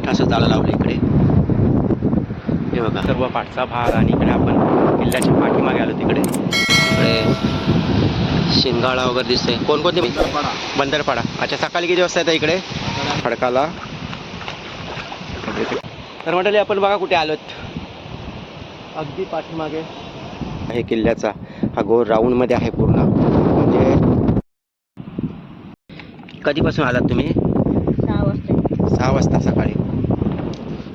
मोठं असं जाळं लावलं इकडे. हे बघा सर्व पाठचा भाग. आणि इकडे आपण किल्ल्याच्या पाठीमागे आलो. तिकडे शिंगाळा वगैरे दिसते. कोणकोणते? बंदरपाडा. अच्छा, सकाळी किती वाजता येतं इकडे? खडकाला. तर म्हटले आपण बघा कुठे आलोत. अगदी पाठीमागे आहे किल्ल्याचा हा गोल राऊंड मध्ये आहे पूर्ण. म्हणजे कधीपासून आलात तुम्ही? 6 वाजता. 6 वाजता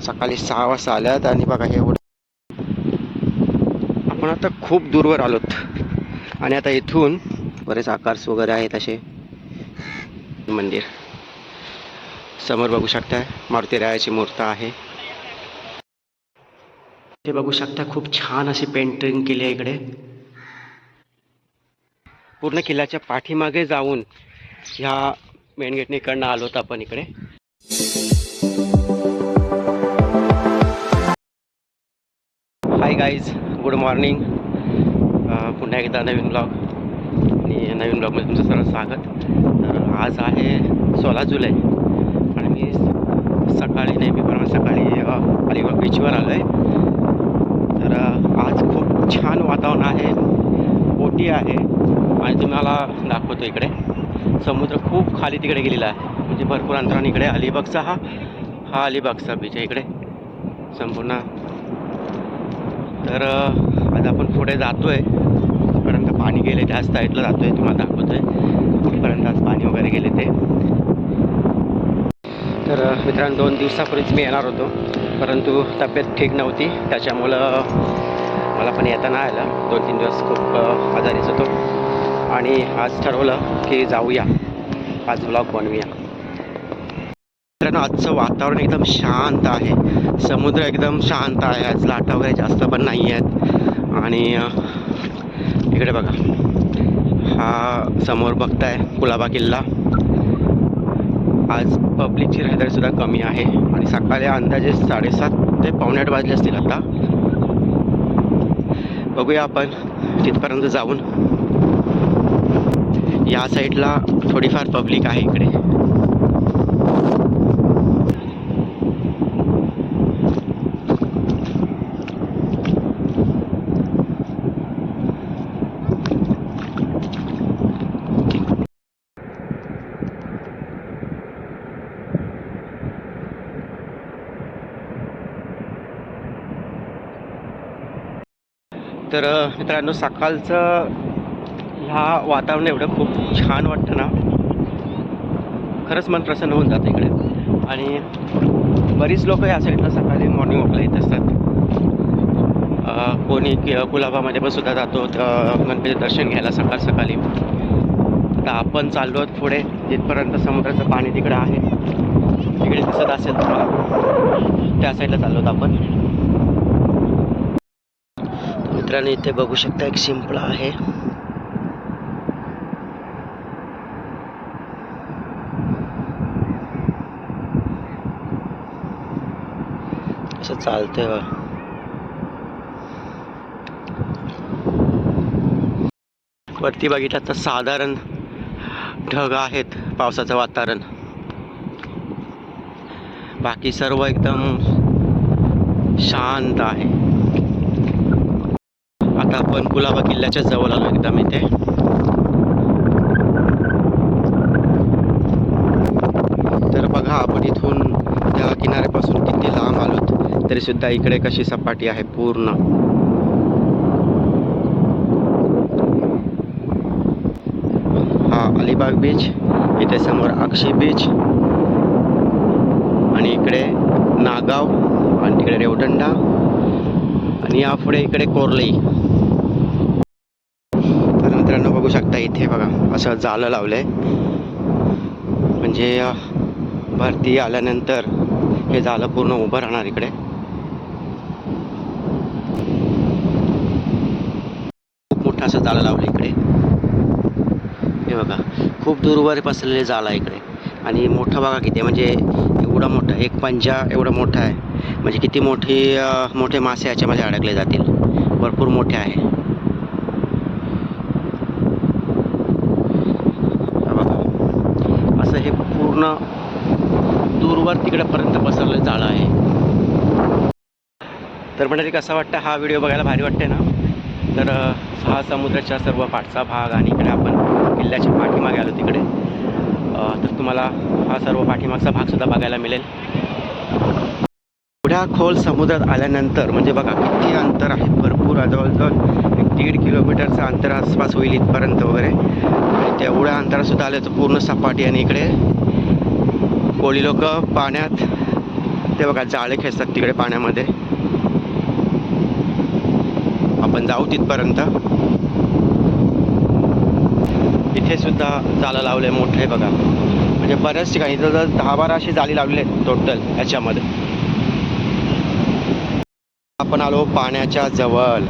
सकाळी 6 वाजता आल्यात. आणि बघा हे एवढं आपण आता खूप दूरवर आलोत. आणि आता इथून बरेच आकार्स वगैरे आहेत असे. मंदिर समोर बघू शकता मारुती रायाची मूर्ती आहे. ते बघू शकता खूप छान अशी पेंटिंग केली आहे इकडे. पूर्ण किल्ल्याच्या पाठीमागे जाऊन ह्या मेन गेटने इकडनं आलोत आपण इकडे. Hi guys, good morning. पुन्हा एकदा नवीन ब्लॉग आणि नवीन ब्लॉगमध्ये तुमचं सर्व स्वागत. तर आज आहे 16 जुलै आणि मी सकाळी नेहमीप्रमाणे सकाळी अलिबाग बीचवर आलो आहे. तर आज खूप छान वातावरण आहे, ओटी आहे आणि तुम्हाला दाखवतो इकडे समुद्र खूप खाली तिकडे गेलेला आहे. म्हणजे भरपूर अंतराने इकडे अलिबागचा हा अलिबागचा बीच आहे इकडे संपूर्ण. तर आज आपण पुढे जातोय. कुठपर्यंत पाणी गेले त्याच साईडला जातोय, तुम्हाला दाखवतोय कुठपर्यंत आज पाणी वगैरे गेले ते. तर मित्रांनो 2 दिवसापूर्वीच मी येणार होतो, परंतु तब्येत ठीक नव्हती त्याच्यामुळं मला पण येता नाही आलं. 2-3 दिवस खूप आजारीच होतो आणि आज ठरवलं की जाऊया, आज ब्लॉग बनवूया. मित्रांनो आजचं वातावरण एकदम शांत आहे, समुद्र एकदम शांत आहे. आज लाटा वगैरे जास्त पण नाही आहेत. आणि इकडे बघा हा समोर बघताय कुलाबा किल्ला. आज पब्लिकची रहदारीसुद्धा कमी आहे आणि सकाळी अंदाजे 7:30 ते 7:45 वाजले असतील. आता बघूया आपण तिथपर्यंत जाऊन. या साईडला थोडीफार पब्लिक आहे इकडे. तर मित्रांनो सकाळचं ह्या वातावरण एवढं खूप छान वाटतं ना, खरंच मन प्रसन्न होऊन जातं इकडे. आणि बरीच लोक या साईडला सकाळी मॉर्निंग वॉकला येत असतात. कोणी कुलाबामध्ये पण सुद्धा जातो गणपती दर्शन घ्यायला सकाळ सकाळी. आता आपण चाललो आहोत पुढे जिथपर्यंत समुद्राचं पाणी तिकडे आहे, तिकडे दिसत असेल तुम्हाला, त्या साईडला चाललो आहोत आपण. मित्रांनो इथे बघू शकता एक शिंपला आहे. असं चालतंय. वरती बघितलं तर साधारण ढग आहेत, पावसाचं वातावरण. बाकी सर्व एकदम शांत आहे. आता आपण कुलाबा किल्ल्याच्या जवळ आलो एकदम इथे. तर बघा आपण इथून त्या किनाऱ्यापासून किती लांब आलोत तरी सुद्धा इकडे कशी सपाटी आहे पूर्ण. हा अलिबाग बीच, इथे समोर अक्षी बीच आणि इकडे नागाव आणि तिकडे रेवदंडा आणि यापुढे इकडे कोर्लई. तर मित्रांनो बघू शकता इथे बघा असं जाळं लावलंय. म्हणजे भरती आल्यानंतर हे जाळं पूर्ण उभं राहणार इकडे. खूप मोठं असं जाळं लावलं इकडे. हे बघा खूप दूरवर पसरलेले जाळं आहे इकडे. आणि मोठं बघा किती, म्हणजे एवढा मोठा एक पंजा एवढा मोठा आहे. म्हणजे किती मोठे मासे याच्यामध्ये अडकले जातील, भरपूर मोठे आहे. बघा असं हे पूर्ण दूर वर तिकडेपर्यंत पसरलेलं जाळं आहे. तर मंडळी कसा वाटतं हा व्हिडिओ बघायला भारी वाटते ना. तर हा समुद्राच्या सर्व पाठचा भाग आणि इकडे आपण किल्ल्याच्या पाठीमागे आलो तिकडे. तर तुम्हाला हा सर्व पाठीमागचा भागसुद्धा बघायला मिळेल. एवढ्या खोल समुद्रात आल्यानंतर म्हणजे बघा किती अंतर आहे, भरपूर जवळजवळ 1.5 किलोमीटरचं अंतर आसपास होईल इथपर्यंत वगैरे. आणि तेवढ्या अंतरासुद्धा आलं तर पूर्ण सपाटी आणि इकडे कोळी लोक पाण्यात ते बघा जाळे खेचतात तिकडे पाण्यामध्ये. आपण जाऊ तिथपर्यंत. इथे सुद्धा जाळं लावले मोठे बघा, म्हणजे बऱ्याच ठिकाणी जर 10-12 अशी जाळी लावलेली आहेत टोटल याच्यामध्ये. आपण आलो पाण्याच्या जवळ.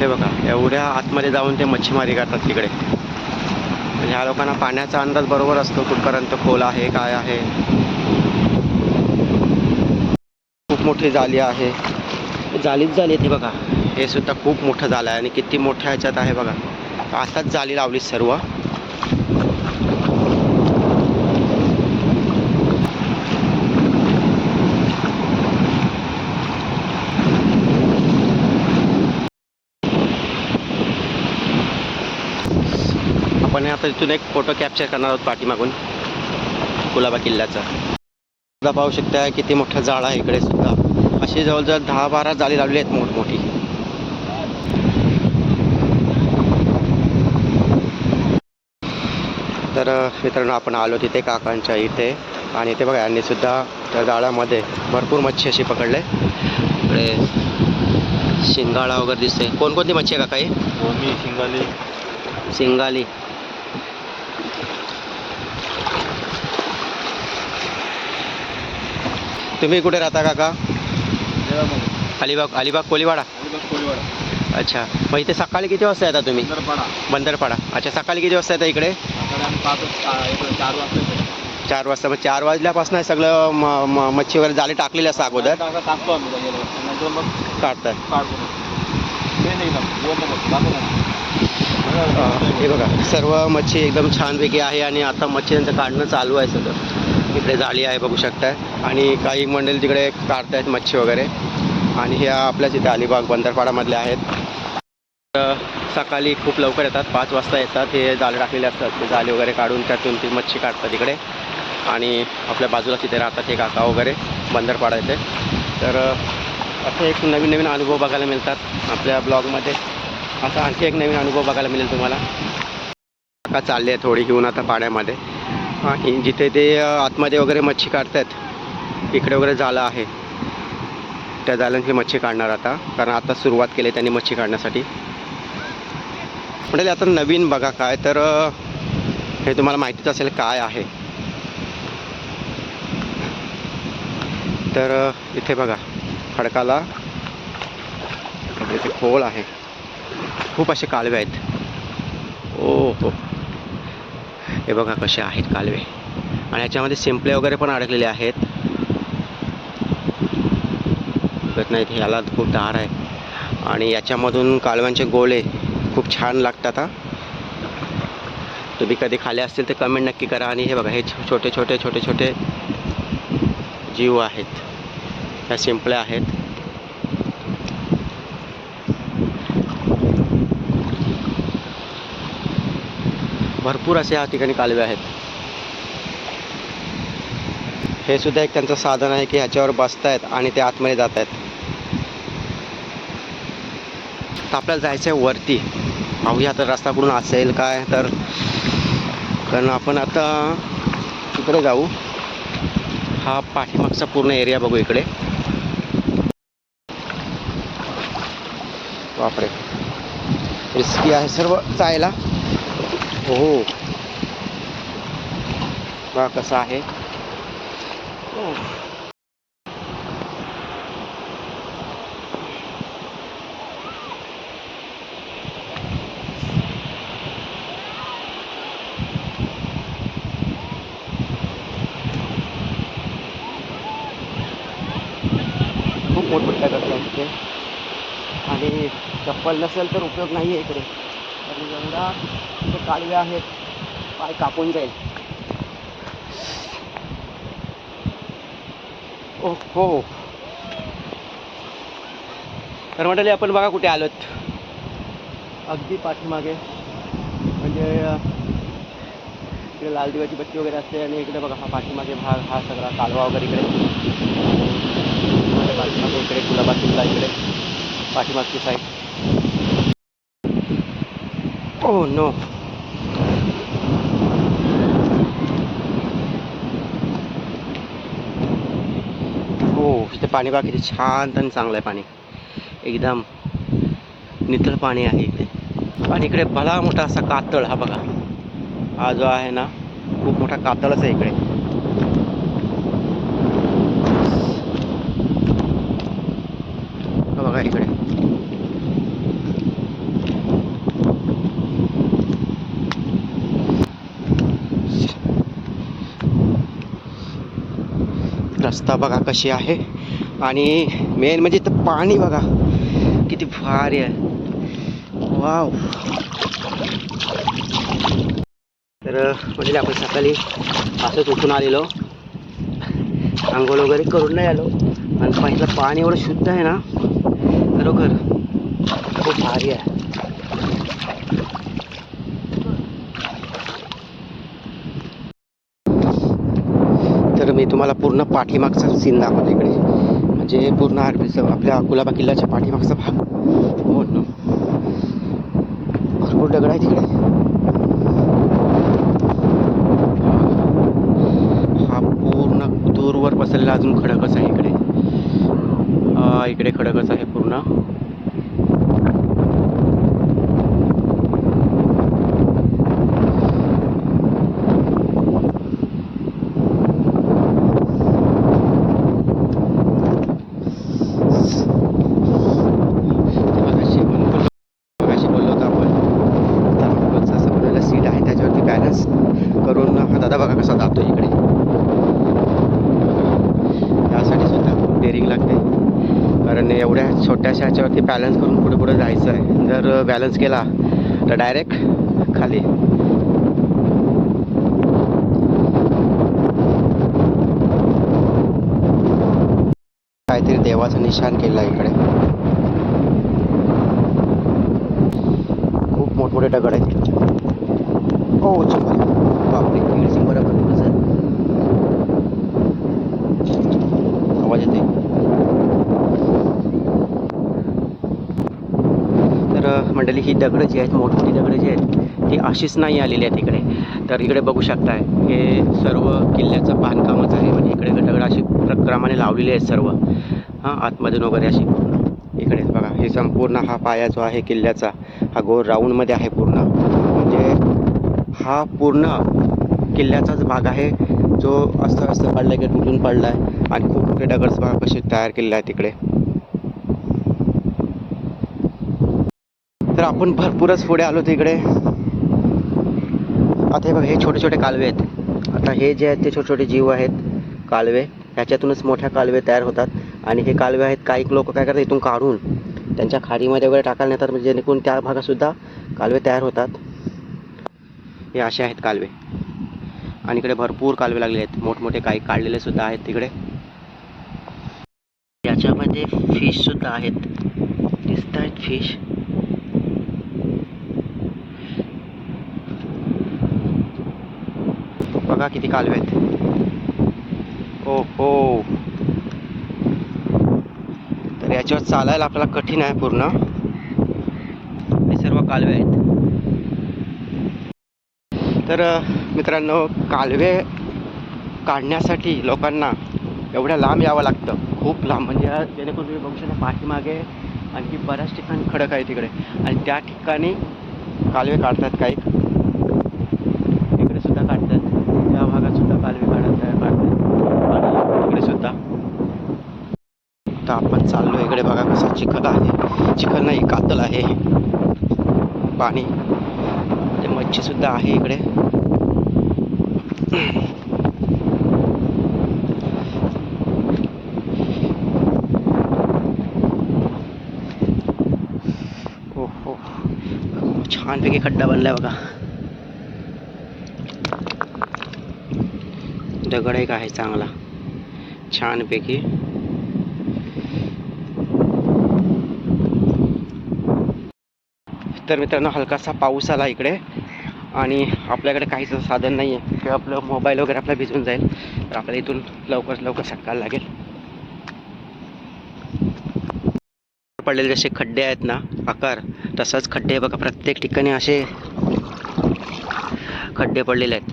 हे बघा एवढ्या आतमध्ये जाऊन ते मच्छीमारी करतात तिकडे. म्हणजे ह्या लोकांना पाण्याचा अंदाज बरोबर असतो कुठपर्यंत खोल आहे काय आहे. खूप मोठी जाळी आहे, जाळीच झाली ती बघा. हे सुद्धा खूप मोठं झालं आहे आणि किती मोठ्या ह्याच्यात आहे बघा. आताच जाळी लावली सर्व. आपण आता इथून एक फोटो कॅप्चर करणार आहोत पाठीमागून कुलाबा किल्ल्याचा. सुद्धा पाहू शकता किती मोठं जाळं आहे इकडे सुद्धा. अशी जवळजवळ 10-12 जाळी लावली आहेत मोठमोठी. तर मित्रांनो आपण आलो तिथे काकांच्या इथे आणि इथे बघा यांनी सुद्धा त्या जाळ्यामध्ये भरपूर मच्छी अशी पकडले. इकडे शिंगाळा वगैरे दिसते. कोणकोणती मच्छी आहे काका ही? कोमी, शिंगाली. शिंगाली. तुम्ही कुठे राहता काका? अलिबाग कोलीवाडा. अच्छा, मग इथे सकाळी किती वाजता येता तुम्ही? बंदरपाडा. अच्छा, सकाळी किती वाजता येता इकडे? 4 वाजता. मग 4 वाजल्यापासून सगळं मच्छी वगैरे जाळे टाकलेले असतं अगोदर काढतात. हे बघा सर्व मच्छी एकदम छानपैकी आहे आणि आता मच्छी त्यांचं काढणं चालू आहे सगळं. इकडे जाळी आहे बघू शकताय आणि काही मंडळी तिकडे काढतायत मच्छी वगैरे. आणि ह्या आपल्याच इथे अलिबाग बंदरपाडामधले आहेत. सकाळी खूप लवकर येतात, 5 वाजता येतात. हे जाळे टाकलेले असतात, ते जाळे वगैरे काढून त्यातून ती मच्छी काढतात इकडे. आणि आपल्या बाजूला तिथे राहतात हे काका वगैरे बंदरपाडा येते. तर असे एक नवीन अनुभव बघायला मिळतात आपल्या ब्लॉगमध्ये. असा आणखी एक नवीन अनुभव बघायला मिळेल तुम्हाला. काका चालले आहे थोडी घेऊन आता पाण्यामध्ये आणि जिथे ते आतमध्ये वगैरे मच्छी काढतात इकडे वगैरे जाळं आहे. त्या जाळ्यांची मच्छी काढणार आता, कारण आता सुरुवात केली त्यांनी मच्छी काढण्यासाठी. म्हणजे आता नवीन बघा काय तर हे तुम्हाला माहितीच असेल काय आहे. तर इथे बघा खडकाला इथे खोल आहे, खूप असे कालवे आहेत. ओ हो, हे बघा कसे आहेत कालवे. आणि याच्यामध्ये शिंपले वगैरे पण अडकलेले आहेत. नाहीत ह्याला खूप धार आहे आणि याच्यामधून कालव्यांचे गोळे खूप छान लागतात. तुम्ही कधी खाले असतील तर कमेंट नक्की करा. आणि हे बघा हे छोटे छोटे जीव आहेत, ह्या शिंपल्या आहेत. भरपूर असे या ठिकाणी कालवे आहेत. हे सुद्धा एक त्यांचं साधन आहे की ह्याच्यावर बसतायत आणि ते आतमध्ये जात आहेत. तर आपल्याला जायचं आहे वरती. पाहूया तर रस्ता कुठून असेल काय तर, कारण आपण आता इकडे जाऊ. हा पाठीमागचा पूर्ण एरिया बघू इकडे. बापरे, रिस्की आहे सर्व जायला. हो बघा कसं आहे. मोठमोठ्या दगड आहेत इथे. आणि चप्पल नसेल तर उपयोग नाही आहे इकडे. आणि एवढा इथे कालवे आहेत, पाय कापून जाईल. हो. तर म्हटले आपण बघा कुठे आलोत, अगदी पाठीमागे. म्हणजे इकडे लाल दिव्याची बत्ती वगैरे असते आणि इकडे बघा हा पाठीमागे भाग, हा सगळा कालवा वगैरे इकडे. पाठीमागे इकडे गुलाबा किल्ला, इकडे पाठीमागची साईड. Oh no. हो, इथे पाणी बघा किती छान आणि चांगलं आहे पाणी, एकदम नितळ पाणी आहे इकडे. आणि इकडे भला मोठा असा कातळ, हा बघा, हा जो आहे ना खूप मोठा कातळच आहे इकडे. बघा इकडे रस्ता बघा कशी आहे. आणि मेन म्हणजे इथं पाणी बघा किती भारी आहे. वाव. तर म्हणजे आपण सकाळी असंच उठून आलेलो, आंघोळ वगैरे करून नाही आलो. आणि पहिलं पाणी एवढं शुद्ध आहे ना, खरोखर खूप भारी आहे. तर मी तुम्हाला पूर्ण पाठीमागचा सीन दाखवतो इकडे. म्हणजे पूर्ण आर्मीचं आपल्या गुलाबा किल्ल्याच्या पाठीमागचा भाग. हो ना, भरपूर दगड आहे तिकडे. हा पूर्ण दूरवर पसरलेला अजून खडकच आहे इकडे. हा इकडे खडकच आहे पूर्ण. सीट आहे त्याच्यावरती बॅलन्स करून हा दादा बघा कसा जातो इकडे. त्यासाठी सुद्धा खूप डेअरिंग लागते, कारण एवढ्या छोट्याशा ह्याच्यावरती बॅलन्स करून पुढे पुढे जायचं आहे. जर बॅलन्स केला तर डायरेक्ट खाली. काहीतरी देवाचं निशाण केलं आहे इकडे. खूप मोठमोठे दगड आहेत. हो चिंबर, बापरे, कीड चिंबर भरपूरच आहे. आवाज येते. तर मंडळी ही दगडं जी आहेत, मोठमोठी दगडं जी आहेत, ती अशीच नाही आलेली आहेत इकडे. तर इकडे बघू शकताय, हे सर्व किल्ल्याचं बांधकामच आहे. म्हणजे इकडे दगड अशी क्रमाने लावलेली आहेत सर्व, हां, आतमधून वगैरे अशी पूर्ण. इकडे बघा, हे संपूर्ण हा पाया जो आहे किल्ल्याचा, हा गोल राऊंडमध्ये आहे पूर्ण. म्हणजे हा पूर्ण किल्ल्याचाच भाग आहे जो असं पडला की तुटून पडला आहे. आणि खूप मोठे दगड बघा कसे तयार केलेले आहेत तिकडे. तर आपण भरपूरच पुढे आलो तिकडे. आता हे बघा, हे छोटे छोटे कालवे आहेत. आता हे जे आहेत ते छोटे छोटे जीव आहेत, कालवे. ह्याच्यातूनच मोठ्या कालवे तयार होतात. आणि हे कालवे आहेत, काही लोक काय करतात इथून काढून त्यांच्या खाडीमध्ये वगैरे टाकायला नेतात, म्हणजे जेणेकरून त्या भागातसुद्धा कालवे तयार होतात. हे असे आहेत कालवे. आणि इकडे भरपूर कालवे लागले आहेत, मोठमोठे काही काढलेले सुद्धा आहेत तिकडे. याच्यामध्ये फिश सुद्धा आहेत, दिसत आहेत फिश. बघा किती कालवे आहेत. हो हो. तर याच्यावर चालायला आपल्याला कठीण आहे पूर्ण. हे सर्व कालवे आहेत. तर मित्रांनो, कालवे काढण्यासाठी लोकांना एवढ्या लांब यावं लागतं, खूप लांब. म्हणजे जेणेकरून तुम्ही बघू शकता पाठीमागे आणखी बऱ्याच ठिकाणी खडक आहे तिकडे. आणि त्या ठिकाणी कालवे काढतात काही. इकडे सुद्धा काढतात, त्या भागात सुद्धा कालवे काढतात. आणि इकडे सुद्धा. तर आपण चाललो इकडे, बघा कसा चिखल आहे. चिखल नाही, कातल आहे पाणी. ते मच्छी सुद्धा आहे इकडे. छानपैकी खड्डा बनलाय बघा. दगड एक आहे चांगला छानपैकी. तर मित्रांनो हलकासा पाऊस आला इकडे आणि आपल्याकडे काहीच साधन नाही आहे की आपलं मोबाईल वगैरे आपला भिजून जाईल. तर आपल्याला इथून लवकर सटकायला लागेल. पडलेले जसे खड्डे आहेत ना आकार तसाच खड्डे बघा प्रत्येक ठिकाणी असे खड्डे पडलेले आहेत.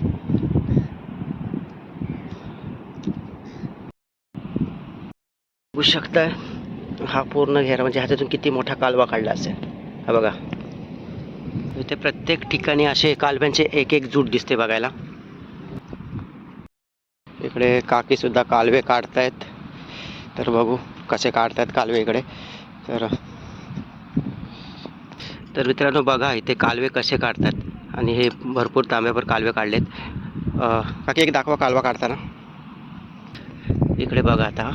बघू शकताय हा पूर्ण घेरा म्हणजे ह्याच्यातून किती मोठा कालवा काढला असेल. हा बघा इथे प्रत्येक ठिकाणी असे कालव्यांचे एक एक जूट दिसते बघायला. इकडे काकी सुद्धा कालवे काढतायत. तर बघू कसे काढतायत कालवे इकडे. तर मित्रांनो बघा इथे कालवे कसे काढतात आणि हे भरपूर तांब्यावर कालवे काढलेत. काकी एक दाखवा कालवा काढताना. इकडे बघा आता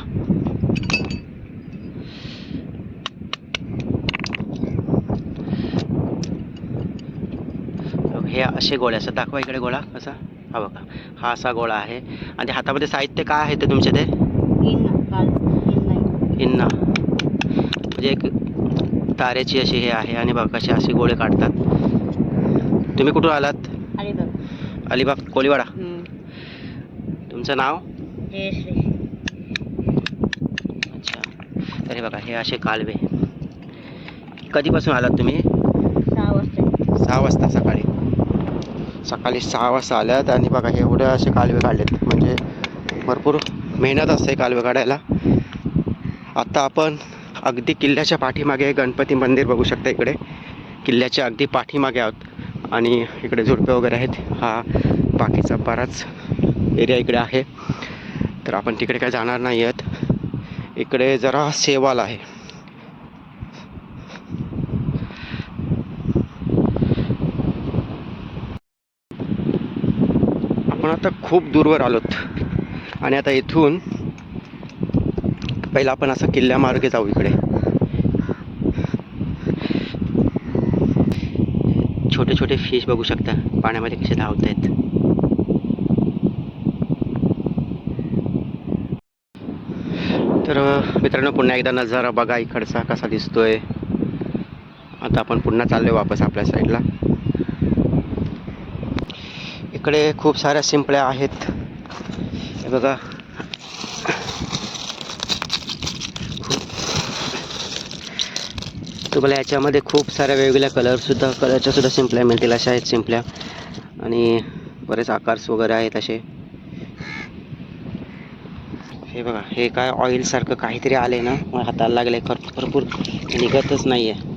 हे असे गोळे असतात. दाखवा इकडे गोळा कसा. हा बघा हा असा गोळा आहे आणि हातामध्ये साहित्य काय आहे ते तुमचे ते हिन्ना म्हणजे एक तारेची अशी हे आहे आणि बघा कसे असे गोळे काढतात. तुम्ही कुठून आलात. अलिबाग कोळीवाडा. तुमचं नाव. अच्छा तर हे बघा हे असे कालवे. कधीपासून आलात तुम्ही. 6 वाजता सकाळी 6 वाजता आल्यात आणि बघा हे एवढे असे कालवे काढलेत. म्हणजे भरपूर मेहनत असते कालवे काढायला. आता आपण अगदी किल्ल्याच्या पाठीमागे गणपती मंदिर बघू शकता. इकडे किल्ल्याच्या अगदी पाठीमागे आहोत आणि इकडे झुडपे वगैरे आहेत. हा बाकीचा बराच एरिया इकडे आहे. तर आपण तिकडे काय जाणार नाही आहेत. इकडे जरा सेवाल आहे. आपण आता खूप दूरवर आलोत आणि आता इथून पहिला आपण असं किल्ल्यामार्गे जाऊ. इकडे छोटे छोटे फिश बघू शकता पाण्यामध्ये कसे धावत आहेत. तर मित्रांनो पुन्हा एकदा नजारा बघा इकडचा कसा दिसतोय. आता आपण पुन्हा चाललोय वापस आपल्या साईडला. इकडे खूप साऱ्या शिंपल्या आहेत. हे बघा तुम्हाला याच्यामध्ये खूप साऱ्या वेगवेगळ्या कलरच्या सुद्धा शिंपल्या मिळतील. अशा आहेत शिंपल्या आणि बरेच आकार्स वगैरे आहेत असे. हे बघा हे काय ऑइल सारखं काहीतरी आले ना मला हाताला लागले. भरपूर निघतच नाही आहे.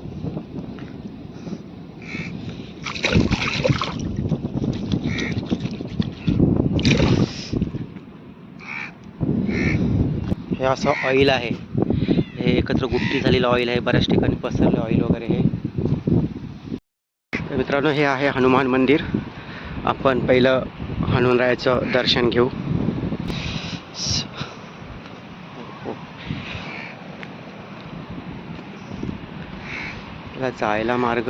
हे असं ऑइल आहे. हे एकत्र गुट्टी झालेलं ऑइल आहे. बऱ्याच ठिकाणी पसरलं ऑइल वगैरे हे. तर मित्रांनो हे आहे हनुमान मंदिर. आपण पहिलं हनुमानरायाचं दर्शन घेऊ. जायला मार्ग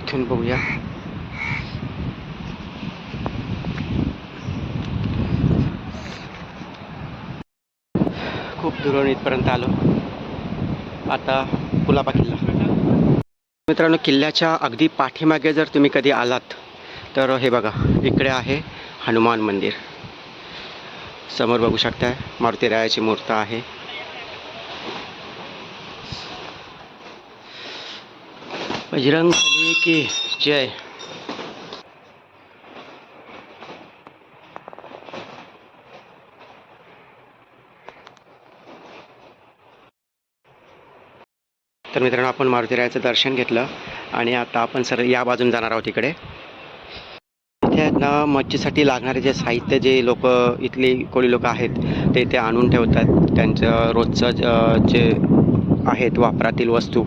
इथून बघूया. खूप दुरून इथपर्यंत आलो. आता कुलाबा किल्ला. मित्रांनो किल्ल्याच्या अगदी पाठीमागे जर तुम्ही कधी आलात तर हे बघा इकडे आहे हनुमान मंदिर. समोर बघू शकताय मारुतीरायाची मूर्ती आहे. बजरंग बली की जय. तर मित्रांनो आपण मारुतीरायाचं दर्शन घेतलं आणि आता आपण या बाजून जाणार आहोत. इकडे इथे ना मच्छीसाठी लागणारे जे साहित्य जे लोक इथली कोळी लोक आहेत ते इथे आणून ठेवतात. त्यांचं रोजचं जे आहेत वापरातील वस्तू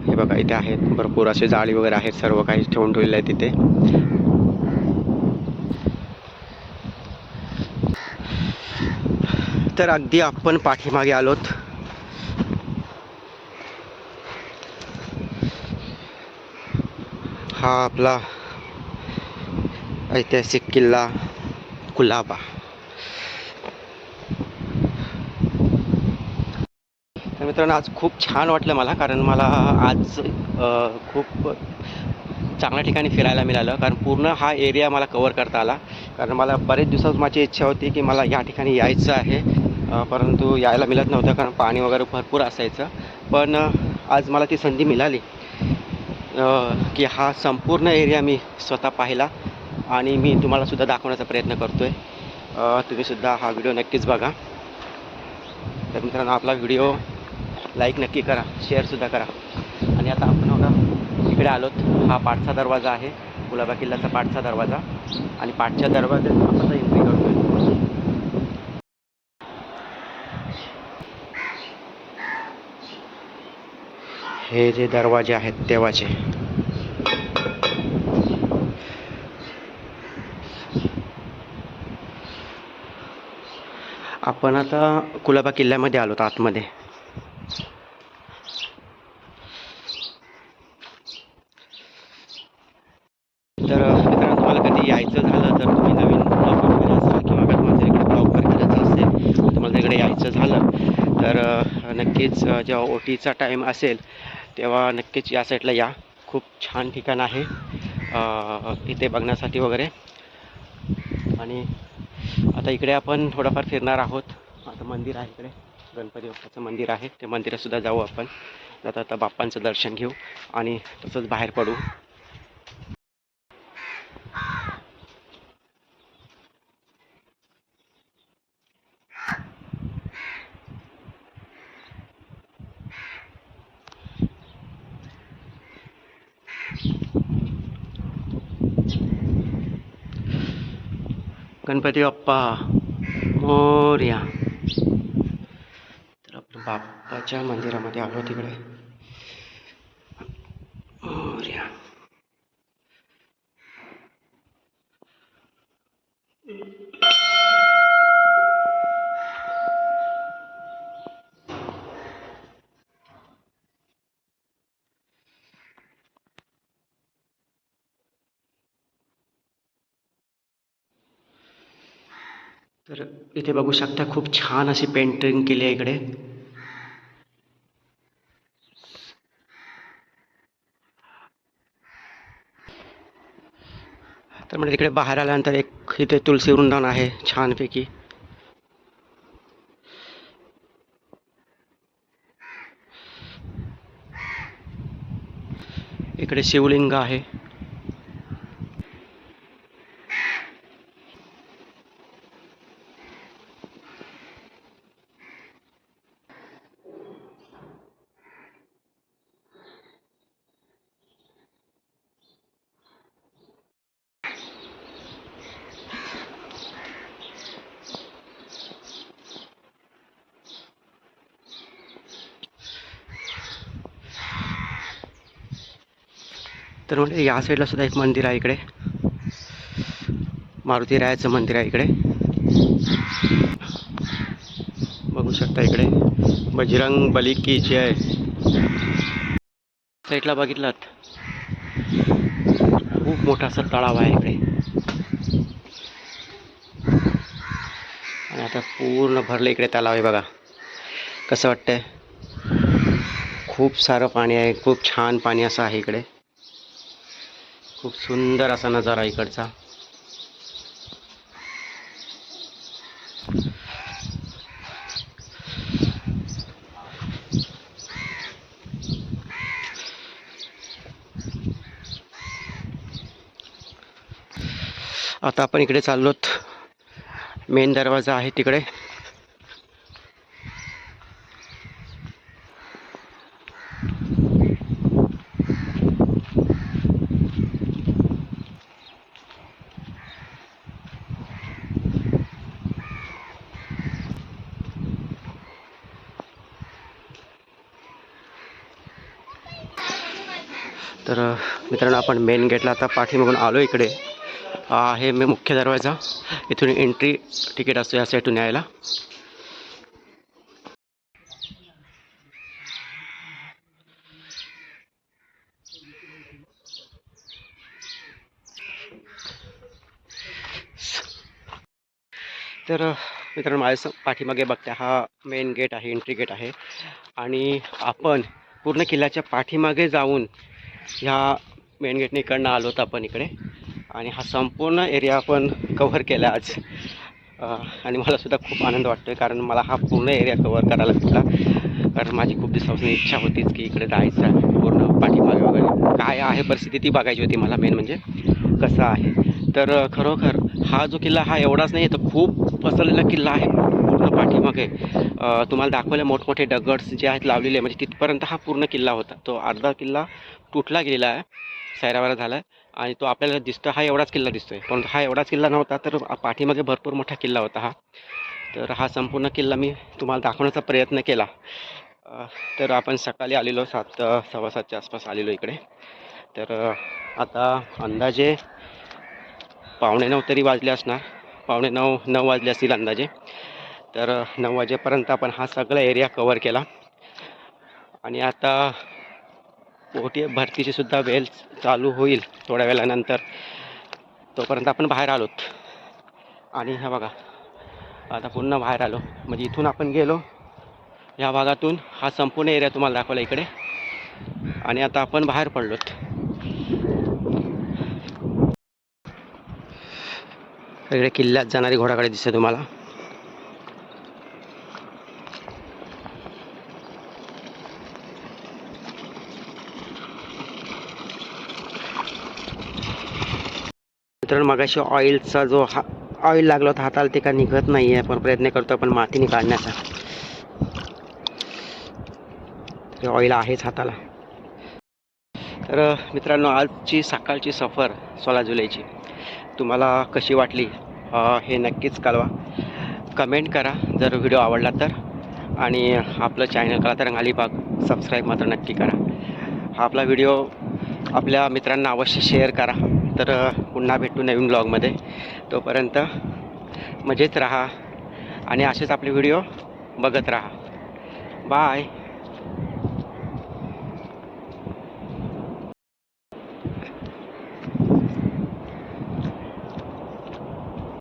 हे बघा इथे आहेत. भरपूर असे जाळी वगैरे आहेत. सर्व काही ठेवून ठेवलेलं आहे तिथे. तर अगदी आपण पाठीमागे आलोत. हा आपला ऐतिहासिक किल्ला कुलाबा. तर मित्रांनो, आज खूप छान वाटलं मला, कारण मला आज खूप चांगल्या ठिकाणी फिरायला मिळालं, कारण पूर्ण हा एरिया मला कवर करता आला. कारण मला बरेच दिवसात माझी इच्छा होती की मला या ठिकाणी यायचं आहे, परंतु यायला मिळत नव्हतं कारण पाणी वगैरे भरपूर असायचं. पण आज मला ती संधी मिळाली की हा संपूर्ण एरिया मी स्वतः पाहिला आणि मी तुम्हालासुद्धा दाखवण्याचा प्रयत्न करतो आहे. तुम्हीसुद्धा हा व्हिडिओ नक्कीच बघा. तर मित्रांनो, आपला व्हिडिओ लाईक नक्की करा, शेअरसुद्धा करा. आणि आता आपण बघा इकडे आलोत. हा पाठचा दरवाजा आहे, कुलाबा किल्ल्याचा पाठचा दरवाजा. आणि पाठच्या दरवाज्यात आपण आता एंट्री करतोय. हे जे दरवाजे आहेत तेव्हाचे. आपण आता कुलाबा किल्ल्यामध्ये आलोत आतमध्ये. तर मित्रांनो, तुम्हाला कधी यायचं झालं, जर तुम्ही नवीन ब्लॉगर वगैरे असाल किंवा कधी माझ्या इकडे ब्लॉग वगैरे करायचं असेल, तुम्हाला तिकडे यायचं झालं तर नक्कीच जेव्हा ओटीचा टाईम असेल तेव्हा नक्कीच या साईडला या. खूप छान ठिकाण आहे इथे बघण्यासाठी वगैरे. आणि आता इकडे आपण थोडंफार फिरणार आहोत. आता मंदिर आहे इकडे, गणपती बाप्पाचं मंदिर आहे, ते मंदिरातसुद्धा जाऊ आपण. आता बाप्पांचं दर्शन घेऊ आणि तसंच बाहेर पडू. गणपती बाप्पा मोरया. तर आपण बाप्पाच्या मंदिरामध्ये आलो तिकडे. मोरया. तर इथे बघू शकता, खूप छान अशी पेंटिंग केली आहे इकडे. तर म्हणजे तिकडे बाहेर आल्यानंतर एक इथे तुलसी वृंदावन आहे छानपैकी. इकडे शिवलिंग आहे. तर म्हणजे या साईडला सुद्धा एक मंदिर आहे इकडे, मारुती रायाचं मंदिर आहे इकडे. बघू शकता इकडे बजरंग बली की जय. साईडला बघितलात, खूप मोठा असा तलाव आहे इकडे. आणि आता पूर्ण भरलं इकडे तलाव आहे. बघा कसं वाटतंय. खूप सारं पाणी आहे, खूप छान पाणी असं आहे इकडे. खूप सुंदर असा नजारा इकडचा. आता आपण इकडे चाललोत, मेन दरवाजा आहे तिकडे. तर मित्रांनो, आपण मेन गेटला आता पाठीमागून आलो इकडे. आहे मी मुख्य दरवाजा. इथून एंट्री तिकीट असतो या साईडून यायला. तर मित्रांनो माझ्या पाठीमागे बघता हा मेन गेट आहे, एंट्री गेट आहे आणि आपण पूर्ण किल्ल्याच्या पाठीमागे जाऊन ह्या मेन गेटने इकडनं आलो होतो आपण इकडे आणि हा संपूर्ण एरिया आपण कव्हर केला आज. आणि मला सुद्धा खूप आनंद वाटतो आहे कारण मला हा पूर्ण एरिया कव्हर करायला भेटला. कारण माझी खूप दिवसापासून इच्छा होतीच की इकडे जायचं आहे, पूर्ण पाठीमागे वगैरे काय आहे परिस्थिती ती बघायची होती मला, मेन म्हणजे कसं आहे. तर खरोखर हा जो किल्ला हा एवढाच नाही, तर खूप पसरलेला किल्ला आहे पूर्ण पाठीमागे. तुम्हाला दाखवले मोठमोठे दगड्स जे आहेत लावलेले, म्हणजे तिथपर्यंत हा पूर्ण किल्ला होता. तो अर्धा किल्ला तुटला गेलेला आहे, सैरावैरा झाला आहे आणि तो आपल्याला दिसतो हा एवढाच किल्ला दिसतोय, पण हा एवढाच किल्ला नव्हता, तर पाठीमागे भरपूर मोठा किल्ला होता हा. तर हा संपूर्ण किल्ला मी तुम्हाला दाखवण्याचा प्रयत्न केला. तर आपण सकाळी आलेलो 7:15च्या आसपास आलेलो इकडे. तर आता अंदाजे 8:45 तरी वाजले असणार, 8:45-9 वाजले असतील अंदाजे. तर 9 वाजेपर्यंत आपण हा सगळा एरिया कवर केला आणि आता पोटी भरतीची सुद्धा वेळ चालू होईल थोड्या वेळानंतर. तोपर्यंत आपण बाहेर आलोत आणि हा बघा आता पुन्हा बाहेर आलो, म्हणजे इथून आपण गेलो ह्या भागातून हा संपूर्ण एरिया तुम्हाला दाखवला इकडे आणि आता आपण बाहेर पडलोत. इकडे किल्ल्यात जाणारी घोडागाडी दिसते तुम्हाला. मित्रांनो मगाशी ऑइलचा जो ऑइल लागला होता हाताला, ते का निघत नाही आहे, पण प्रयत्न करतो आपण मातीने काढण्याचा. ते ऑइल आहेच हाताला. तर मित्रांनो आजची सकाळची सफर 16 जुलैची तुम्हाला कशी वाटली हे नक्कीच कळवा, कमेंट करा जर व्हिडिओ आवडला तर. आणि आपलं चॅनल कलातरंग अलिबाग सबस्क्राईब मात्र नक्की करा. हा आपला व्हिडिओ आपल्या मित्रांना अवश्य शेअर करा. तर पुन्हा भेटू नवीन ब्लॉगमध्ये. तोपर्यंत मजेत राहा आणि असेच आपले व्हिडिओ बघत राहा. बाय.